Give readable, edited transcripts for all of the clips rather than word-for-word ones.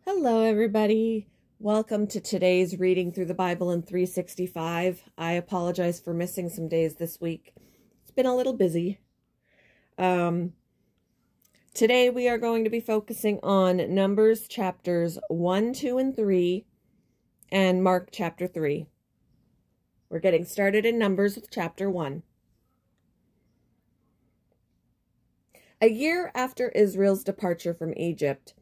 Hello, everybody. Welcome to today's reading through the Bible in 365. I apologize for missing some days this week. It's been a little busy. Today we are going to be focusing on Numbers chapters 1, 2, and 3, and Mark chapter 3. We're getting started in Numbers with chapter 1. A year after Israel's departure from Egypt,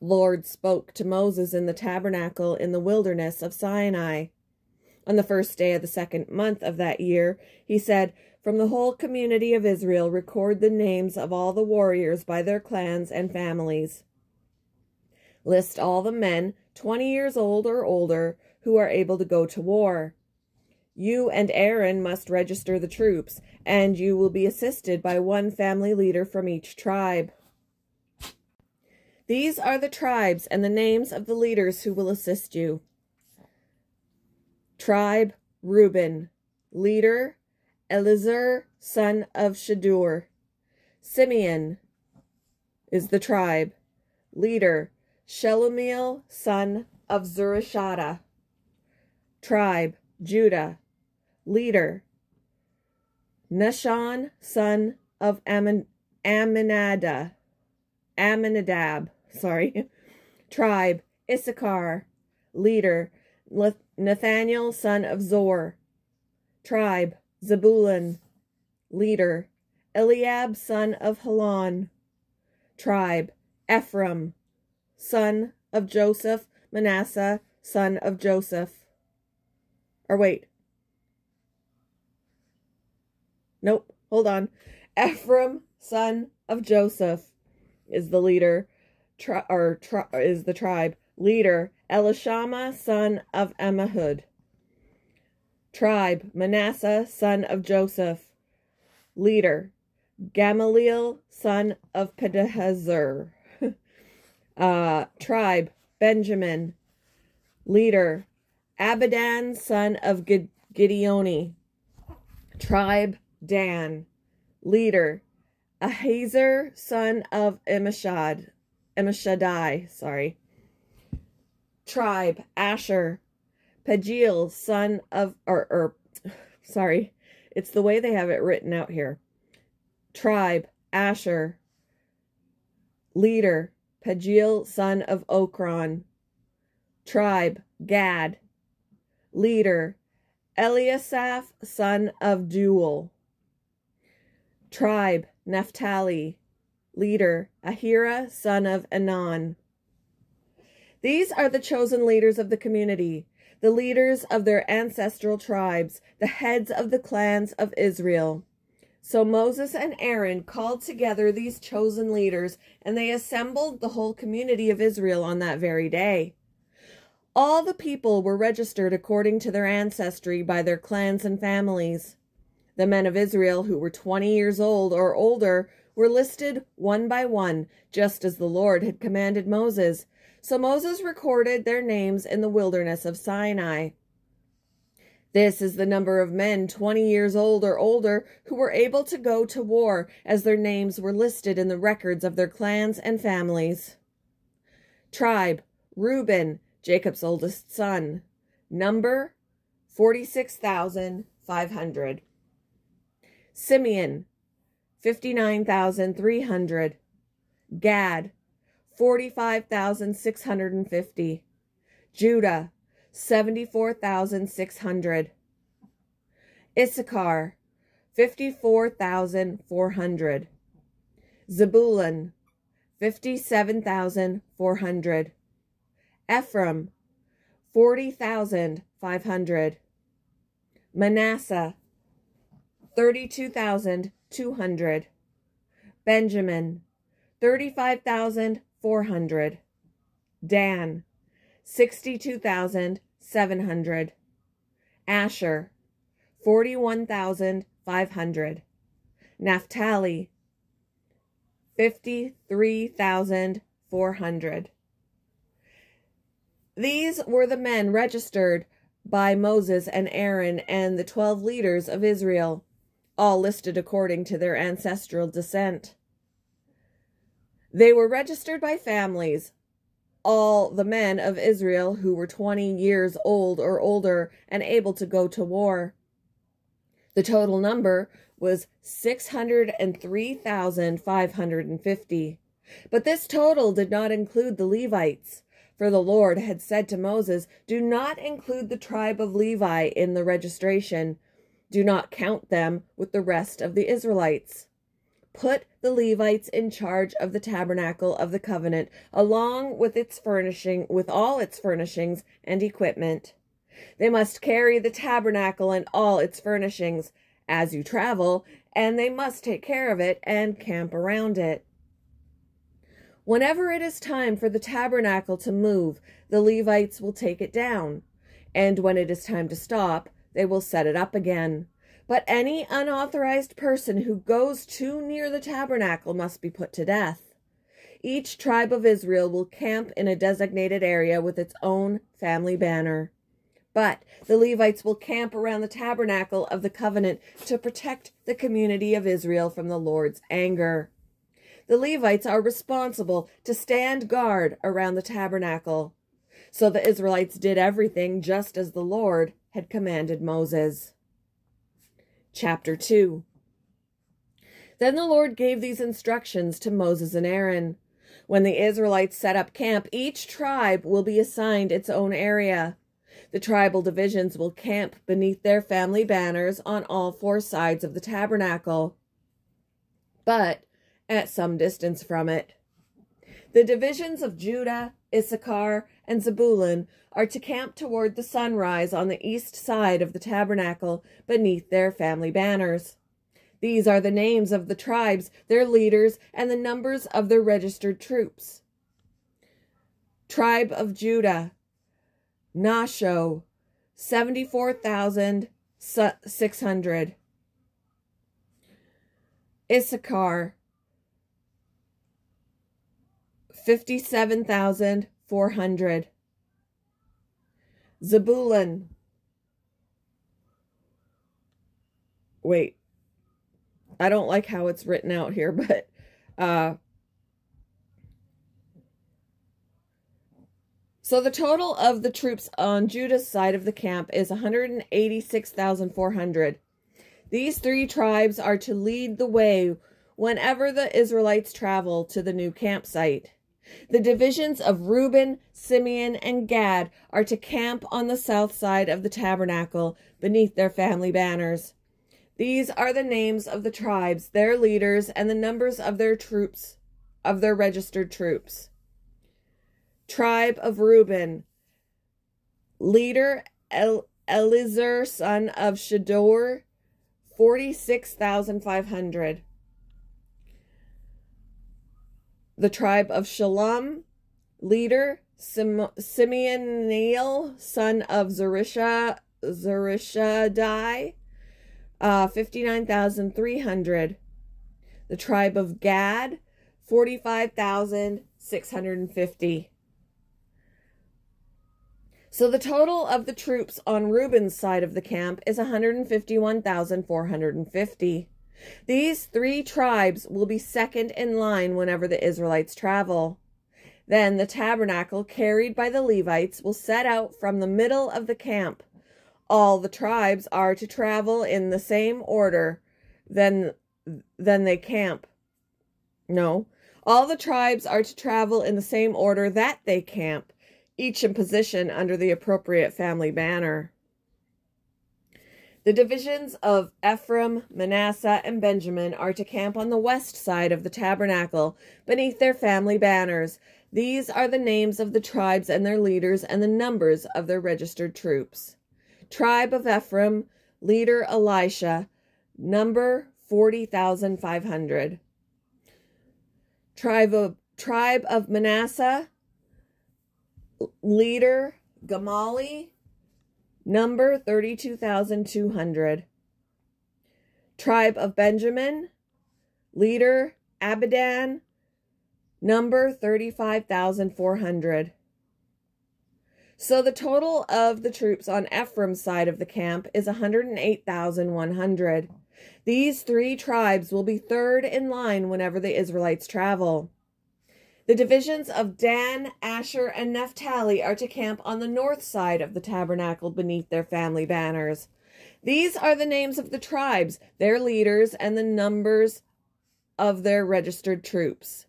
Lord spoke to Moses in the tabernacle in the wilderness of Sinai. On the first day of the second month of that year, he said, "From the whole community of Israel, record the names of all the warriors by their clans and families. List all the men 20 years old or older who are able to go to war. You and Aaron must register the troops, and you will be assisted by one family leader from each tribe. These are the tribes and the names of the leaders who will assist you. Tribe Reuben, leader Elizur, son of Shadur. Simeon is the tribe, leader Shelumiel, son of Zurishaddai. Tribe Judah, leader Nahshon, son of Amminadab. Tribe Issachar, leader Nathaniel, son of Zor. Tribe Zebulun, leader Eliab, son of Helon. Tribe Ephraim, son of Joseph. Manasseh, son of Joseph. Ephraim, son of Joseph, is the leader, is the tribe. Leader Elishama, son of Ammihud. Tribe Manasseh, son of Joseph. Leader Gamaliel, son of Pedahzur. Tribe Benjamin, leader Abidan, son of Gideoni. Tribe Dan, leader Ahiezer, son of Ammishaddai. Tribe Asher, Pagiel, son of, it's the way they have it written out here. Tribe Asher, leader Pagiel, son of Okron. Tribe Gad, leader Eliasaph, son of Deuel. Tribe Naphtali, leader Ahira, son of Anan. These are the chosen leaders of the community, the leaders of their ancestral tribes, the heads of the clans of Israel. So Moses and Aaron called together these chosen leaders, and they assembled the whole community of Israel on that very day. All the people were registered according to their ancestry by their clans and families. The men of Israel who were 20 years old or older were listed one by one, just as the Lord had commanded Moses. So Moses recorded their names in the wilderness of Sinai. This is the number of men 20 years old or older who were able to go to war, as their names were listed in the records of their clans and families. Tribe Reuben, Jacob's oldest son. Number 46,500. Simeon 59,300. Gad 45,650. Judah 74,600. Issachar 54,400. Zebulun 57,400. Ephraim 40,500. Manasseh 32,200. Benjamin 35,400. Dan 62,700. Asher 41,500. Naphtali 53,400. These were the men registered by Moses and Aaron and the 12 leaders of Israel, all listed according to their ancestral descent. They were registered by families. all the men of Israel who were 20 years old or older and able to go to war. The total number was 603,550. But this total did not include the Levites, for the Lord had said to Moses, "Do not include the tribe of Levi in the registration. Do not count them with the rest of the Israelites. Put the Levites in charge of the tabernacle of the covenant, along with all its furnishings and equipment. They must carry the tabernacle and all its furnishings as you travel, and they must take care of it and camp around it. Whenever it is time for the tabernacle to move, the Levites will take it down, and when it is time to stop, they will set it up again. But any unauthorized person who goes too near the tabernacle must be put to death. Each tribe of Israel will camp in a designated area with its own family banner. But the Levites will camp around the tabernacle of the covenant to protect the community of Israel from the Lord's anger. The Levites are responsible to stand guard around the tabernacle. So the Israelites did everything just as the Lord had commanded Moses. Chapter 2. Then the Lord gave these instructions to Moses and Aaron. When the Israelites set up camp, each tribe will be assigned its own area. The tribal divisions will camp beneath their family banners on all four sides of the tabernacle, but at some distance from it. The divisions of Judah, Issachar, and Zebulun are to camp toward the sunrise on the east side of the tabernacle beneath their family banners. These are the names of the tribes, their leaders, and the numbers of their registered troops. Tribe of Judah, Nasho, 74,600. Issachar, 57,400. Zebulun. Wait. I don't like how it's written out here, but so the total of the troops on Judah's side of the camp is 186,400. These three tribes are to lead the way whenever the Israelites travel to the new campsite. The divisions of Reuben, Simeon, and Gad are to camp on the south side of the tabernacle beneath their family banners. These are the names of the tribes, their leaders, and the numbers of their troops, of their registered troops. Tribe of Reuben, leader Elizur, son of Shedeur, 46,500. The tribe of Shalom, leader Simeoniel, son of Zurishadai, 59,300. The tribe of Gad, 45,650. So the total of the troops on Reuben's side of the camp is 151,450. These three tribes will be second in line whenever the Israelites travel. Then the tabernacle carried by the Levites will set out from the middle of the camp. All the tribes are to travel in the same order. Then they camp. No, all the tribes are to travel in the same order that they camp, each in position under the appropriate family banner. The divisions of Ephraim, Manasseh, and Benjamin are to camp on the west side of the tabernacle, beneath their family banners. These are the names of the tribes and their leaders and the numbers of their registered troops. Tribe of Ephraim, leader Elisha, number 40,500. Tribe of Manasseh, leader Gamali, number 32,200. Tribe of Benjamin, leader Abidan, number 35,400. So the total of the troops on Ephraim's side of the camp is 108,100. These three tribes will be third in line whenever the Israelites travel. The divisions of Dan, Asher, and Naphtali are to camp on the north side of the tabernacle beneath their family banners. These are the names of the tribes, their leaders, and the numbers of their registered troops.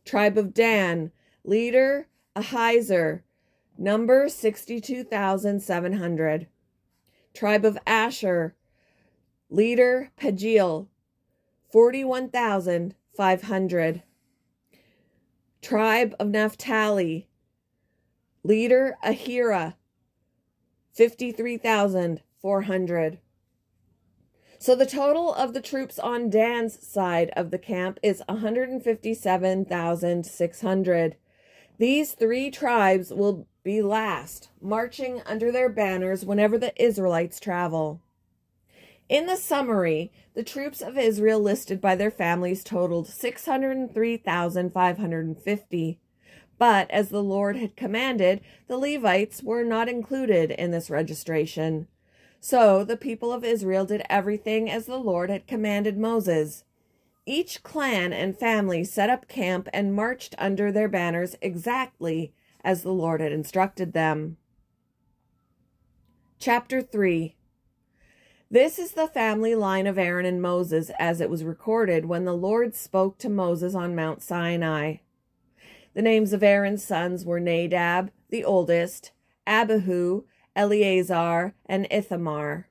Tribe of Dan, leader Ahiezer, number 62,700. Tribe of Asher, leader Pagiel, 41,500. Tribe of Naphtali, leader Ahira, 53,400. So the total of the troops on Dan's side of the camp is 157,600. These three tribes will be last, marching under their banners whenever the Israelites travel. In the summary, the troops of Israel listed by their families totaled 603,550. But as the Lord had commanded, the Levites were not included in this registration. So the people of Israel did everything as the Lord had commanded Moses. Each clan and family set up camp and marched under their banners exactly as the Lord had instructed them. Chapter 3. This is the family line of Aaron and Moses as it was recorded when the Lord spoke to Moses on Mount Sinai. The names of Aaron's sons were Nadab, the oldest, Abihu, Eleazar, and Ithamar.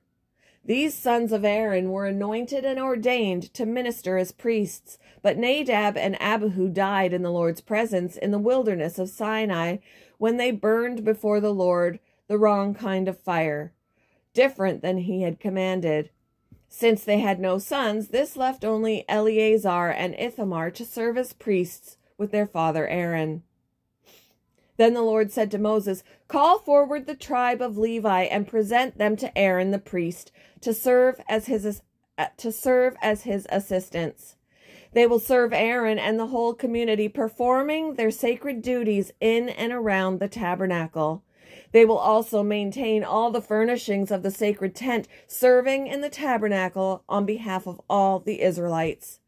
These sons of Aaron were anointed and ordained to minister as priests, but Nadab and Abihu died in the Lord's presence in the wilderness of Sinai when they burned before the Lord the wrong kind of fire, different than he had commanded. Since they had no sons, this left only Eleazar and Ithamar to serve as priests with their father Aaron. Then the Lord said to Moses, "Call forward the tribe of Levi and present them to Aaron the priest to serve as his assistants. They will serve Aaron and the whole community, performing their sacred duties in and around the tabernacle. They will also maintain all the furnishings of the sacred tent, serving in the tabernacle on behalf of all the Israelites.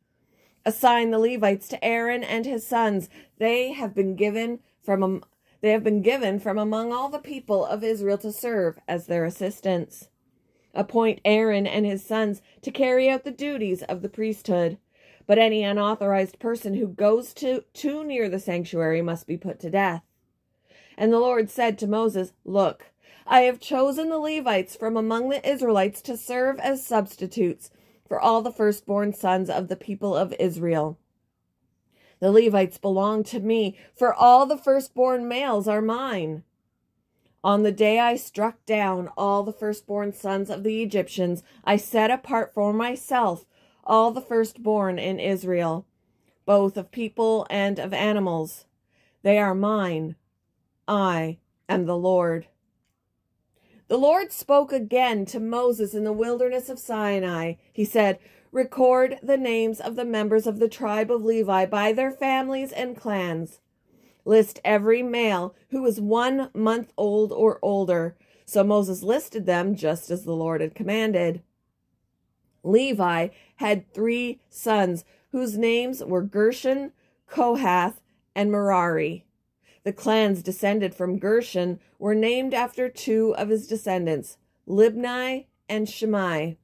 Assign the Levites to Aaron and his sons. They have been given from among all the people of Israel to serve as their assistants. Appoint Aaron and his sons to carry out the duties of the priesthood. But any unauthorized person who goes too near the sanctuary must be put to death." And the Lord said to Moses, "Look, I have chosen the Levites from among the Israelites to serve as substitutes for all the firstborn sons of the people of Israel. The Levites belong to me, for all the firstborn males are mine. On the day I struck down all the firstborn sons of the Egyptians, I set apart for myself all the firstborn in Israel, both of people and of animals. They are mine. I am the Lord." The Lord spoke again to Moses in the wilderness of Sinai. He said, "Record the names of the members of the tribe of Levi by their families and clans. List every male who is 1 month old or older." So Moses listed them just as the Lord had commanded. Levi had 3 sons whose names were Gershon, Kohath, and Merari. The clans descended from Gershon were named after 2 of his descendants, Libni and Shimei.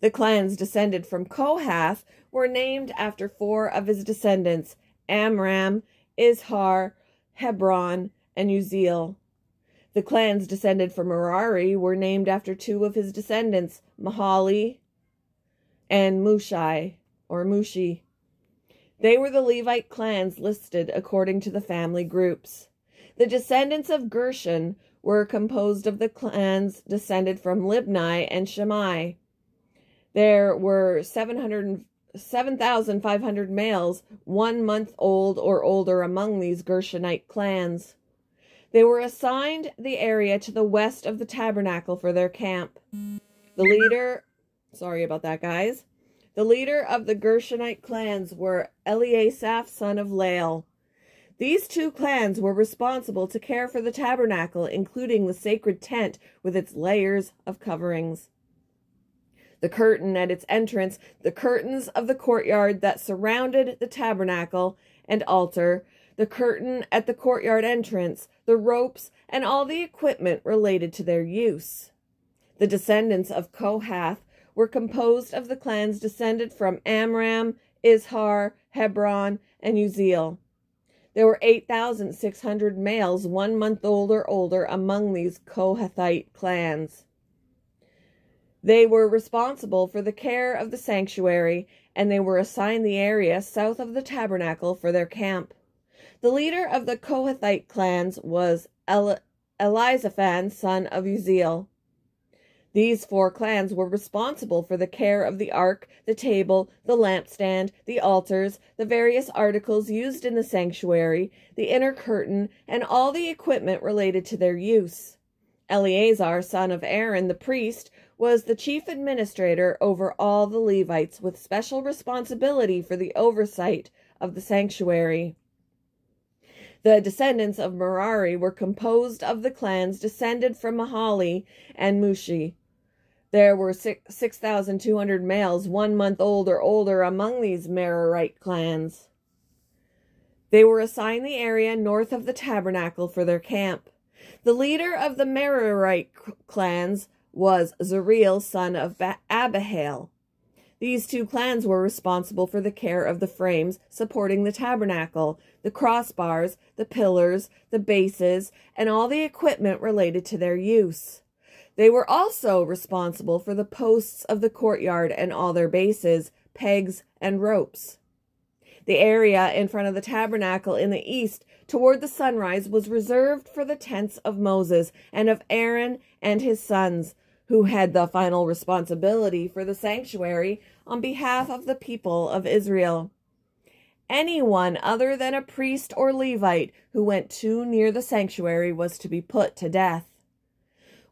The clans descended from Kohath were named after 4 of his descendants, Amram, Izhar, Hebron, and Uzziel. The clans descended from Merari were named after 2 of his descendants, Mahali and Mushi. They were the Levite clans listed according to the family groups. The descendants of Gershon were composed of the clans descended from Libni and Shimei. There were 7,500 males 1 month old or older among these Gershonite clans. They were assigned the area to the west of the tabernacle for their camp. The leader of the Gershonite clans were Eliasaph, son of Lael. These 2 clans were responsible to care for the tabernacle, including the sacred tent with its layers of coverings, the curtain at its entrance, the curtains of the courtyard that surrounded the tabernacle, and altar, the curtain at the courtyard entrance, the ropes, and all the equipment related to their use. The descendants of Kohath were composed of the clans descended from Amram, Izhar, Hebron, and Uzziel. There were 8,600 males 1 month old or older among these Kohathite clans. They were responsible for the care of the sanctuary, and they were assigned the area south of the tabernacle for their camp. The leader of the Kohathite clans was Elizaphan, son of Uzziel. These 4 clans were responsible for the care of the ark, the table, the lampstand, the altars, the various articles used in the sanctuary, the inner curtain, and all the equipment related to their use. Eleazar, son of Aaron, the priest, was the chief administrator over all the Levites, with special responsibility for the oversight of the sanctuary. The descendants of Merari were composed of the clans descended from Mahali and Mushi. There were 6,200 males 1 month old or older among these Merarite clans. They were assigned the area north of the tabernacle for their camp. The leader of the Merarite clans was Zeriel, son of Abihail. These 2 clans were responsible for the care of the frames supporting the tabernacle, the crossbars, the pillars, the bases, and all the equipment related to their use. They were also responsible for the posts of the courtyard and all their bases, pegs, and ropes. The area in front of the tabernacle in the east toward the sunrise was reserved for the tents of Moses and of Aaron and his sons, who had the final responsibility for the sanctuary on behalf of the people of Israel. Anyone other than a priest or Levite who went too near the sanctuary was to be put to death.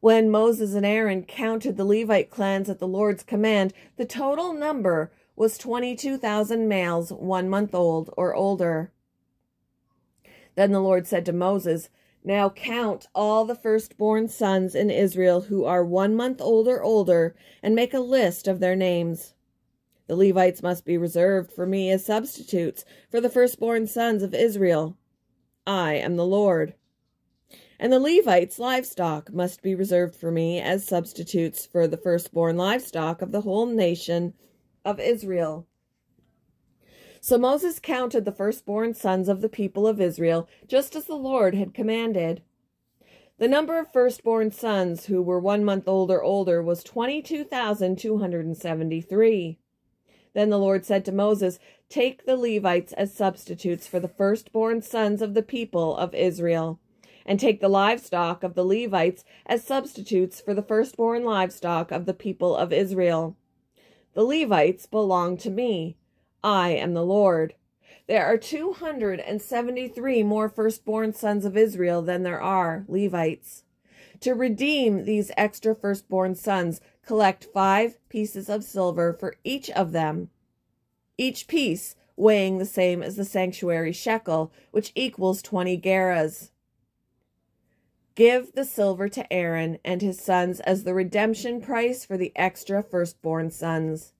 When Moses and Aaron counted the Levite clans at the Lord's command, the total number was 22,000 males 1 month old or older. Then the Lord said to Moses, "Now count all the firstborn sons in Israel who are 1 month old or older, and make a list of their names. The Levites must be reserved for me as substitutes for the firstborn sons of Israel. I am the Lord. And the Levites' livestock must be reserved for me as substitutes for the firstborn livestock of the whole nation of Israel." So Moses counted the firstborn sons of the people of Israel, just as the Lord had commanded. The number of firstborn sons who were 1 month old or older was 22,273. Then the Lord said to Moses, "Take the Levites as substitutes for the firstborn sons of the people of Israel, and take the livestock of the Levites as substitutes for the firstborn livestock of the people of Israel. The Levites belong to me. I am the Lord. There are 273 more firstborn sons of Israel than there are Levites. To redeem these extra firstborn sons, collect 5 pieces of silver for each of them, each piece weighing the same as the sanctuary shekel, which equals 20 gerahs. Give the silver to Aaron and his sons as the redemption price for the extra firstborn sons."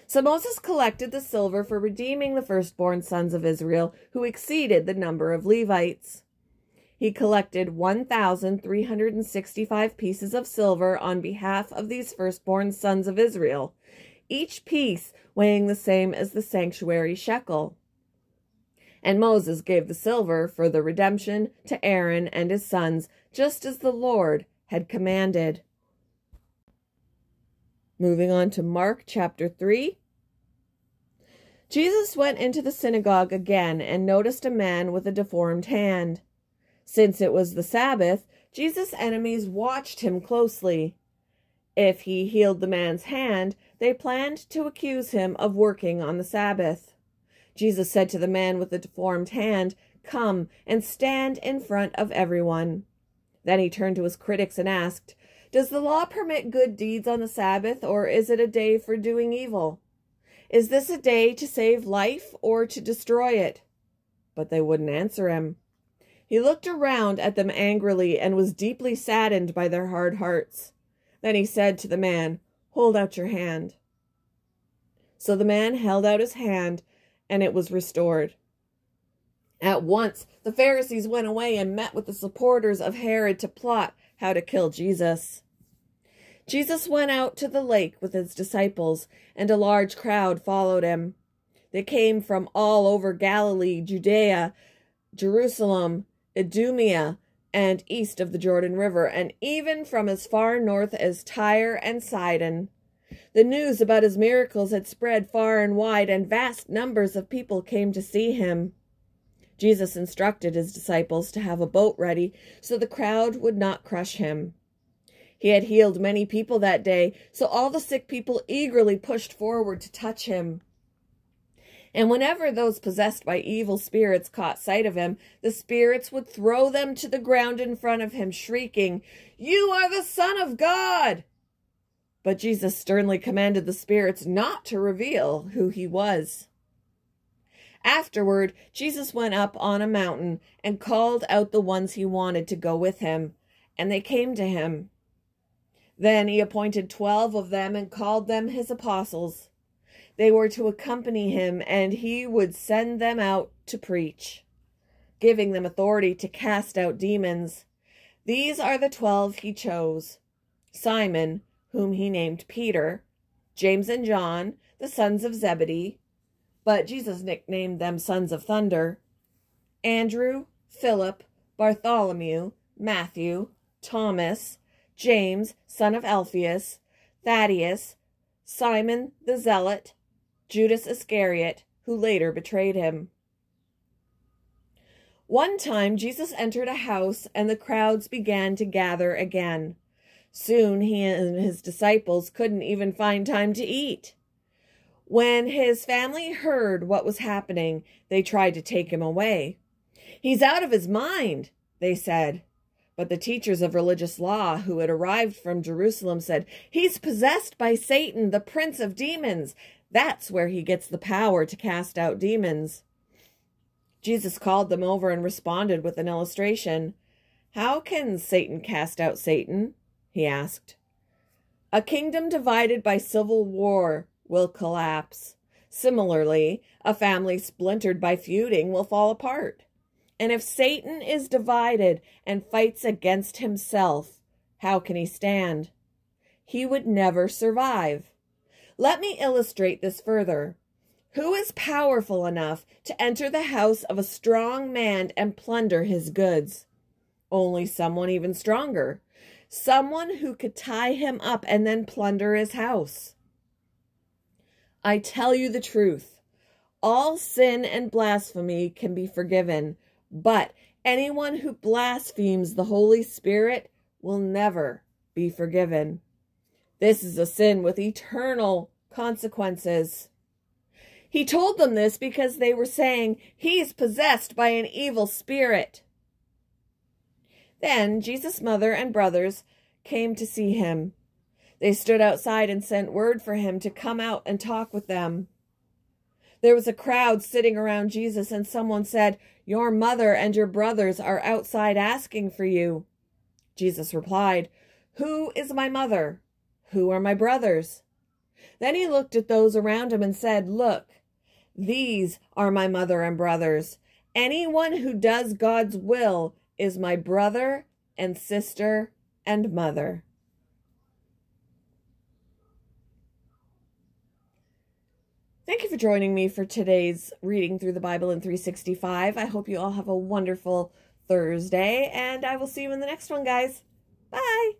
So Moses collected the silver for redeeming the firstborn sons of Israel, who exceeded the number of Levites. He collected 1,365 pieces of silver on behalf of these firstborn sons of Israel, each piece weighing the same as the sanctuary shekel. And Moses gave the silver for the redemption to Aaron and his sons, just as the Lord had commanded. Moving on to Mark chapter 3. Jesus went into the synagogue again and noticed a man with a deformed hand. Since it was the Sabbath, Jesus' enemies watched him closely. If he healed the man's hand, they planned to accuse him of working on the Sabbath. Jesus said to the man with the deformed hand, "Come and stand in front of everyone." Then he turned to his critics and asked, "Does the law permit good deeds on the Sabbath, or is it a day for doing evil? Is this a day to save life or to destroy it?" But they wouldn't answer him. He looked around at them angrily and was deeply saddened by their hard hearts. Then he said to the man, "Hold out your hand." So the man held out his hand, and it was restored. At once, the Pharisees went away and met with the supporters of Herod to plot how to kill Jesus. Jesus went out to the lake with his disciples, and a large crowd followed him. They came from all over Galilee, Judea, Jerusalem, Idumea, and east of the Jordan River, and even from as far north as Tyre and Sidon. The news about his miracles had spread far and wide, and vast numbers of people came to see him. Jesus instructed his disciples to have a boat ready so the crowd would not crush him. He had healed many people that day, so all the sick people eagerly pushed forward to touch him. And whenever those possessed by evil spirits caught sight of him, the spirits would throw them to the ground in front of him, shrieking, "You are the Son of God!" But Jesus sternly commanded the spirits not to reveal who he was. Afterward, Jesus went up on a mountain and called out the ones he wanted to go with him, and they came to him. Then he appointed 12 of them and called them his apostles. They were to accompany him, and he would send them out to preach, giving them authority to cast out demons. These are the 12 he chose: Simon, whom he named Peter, James and John, the sons of Zebedee, but Jesus nicknamed them Sons of Thunder, Andrew, Philip, Bartholomew, Matthew, Thomas, James, son of Alphaeus, Thaddeus, Simon the Zealot, Judas Iscariot, who later betrayed him. One time Jesus entered a house, and the crowds began to gather again. Soon he and his disciples couldn't even find time to eat. When his family heard what was happening, they tried to take him away. "He's out of his mind," they said. But the teachers of religious law who had arrived from Jerusalem said, "He's possessed by Satan, the prince of demons. That's where he gets the power to cast out demons." Jesus called them over and responded with an illustration. "How can Satan cast out Satan?" he asked. "A kingdom divided by civil war will collapse. Similarly, a family splintered by feuding will fall apart. And if Satan is divided and fights against himself, how can he stand? He would never survive. Let me illustrate this further. Who is powerful enough to enter the house of a strong man and plunder his goods? Only someone even stronger. Someone who could tie him up and then plunder his house. I tell you the truth. All sin and blasphemy can be forgiven, but anyone who blasphemes the Holy Spirit will never be forgiven. This is a sin with eternal consequences. He told them this because they were saying, "He's possessed by an evil spirit." Then Jesus' mother and brothers came to see him. They stood outside and sent word for him to come out and talk with them. There was a crowd sitting around Jesus, and someone said, "Your mother and your brothers are outside asking for you." Jesus replied, "Who is my mother? Who are my brothers?" Then he looked at those around him and said, "Look, these are my mother and brothers. Anyone who does God's will is my brother and sister and mother." Thank you for joining me for today's reading through the Bible in 365. I hope you all have a wonderful Thursday, and I will see you in the next one, guys. Bye!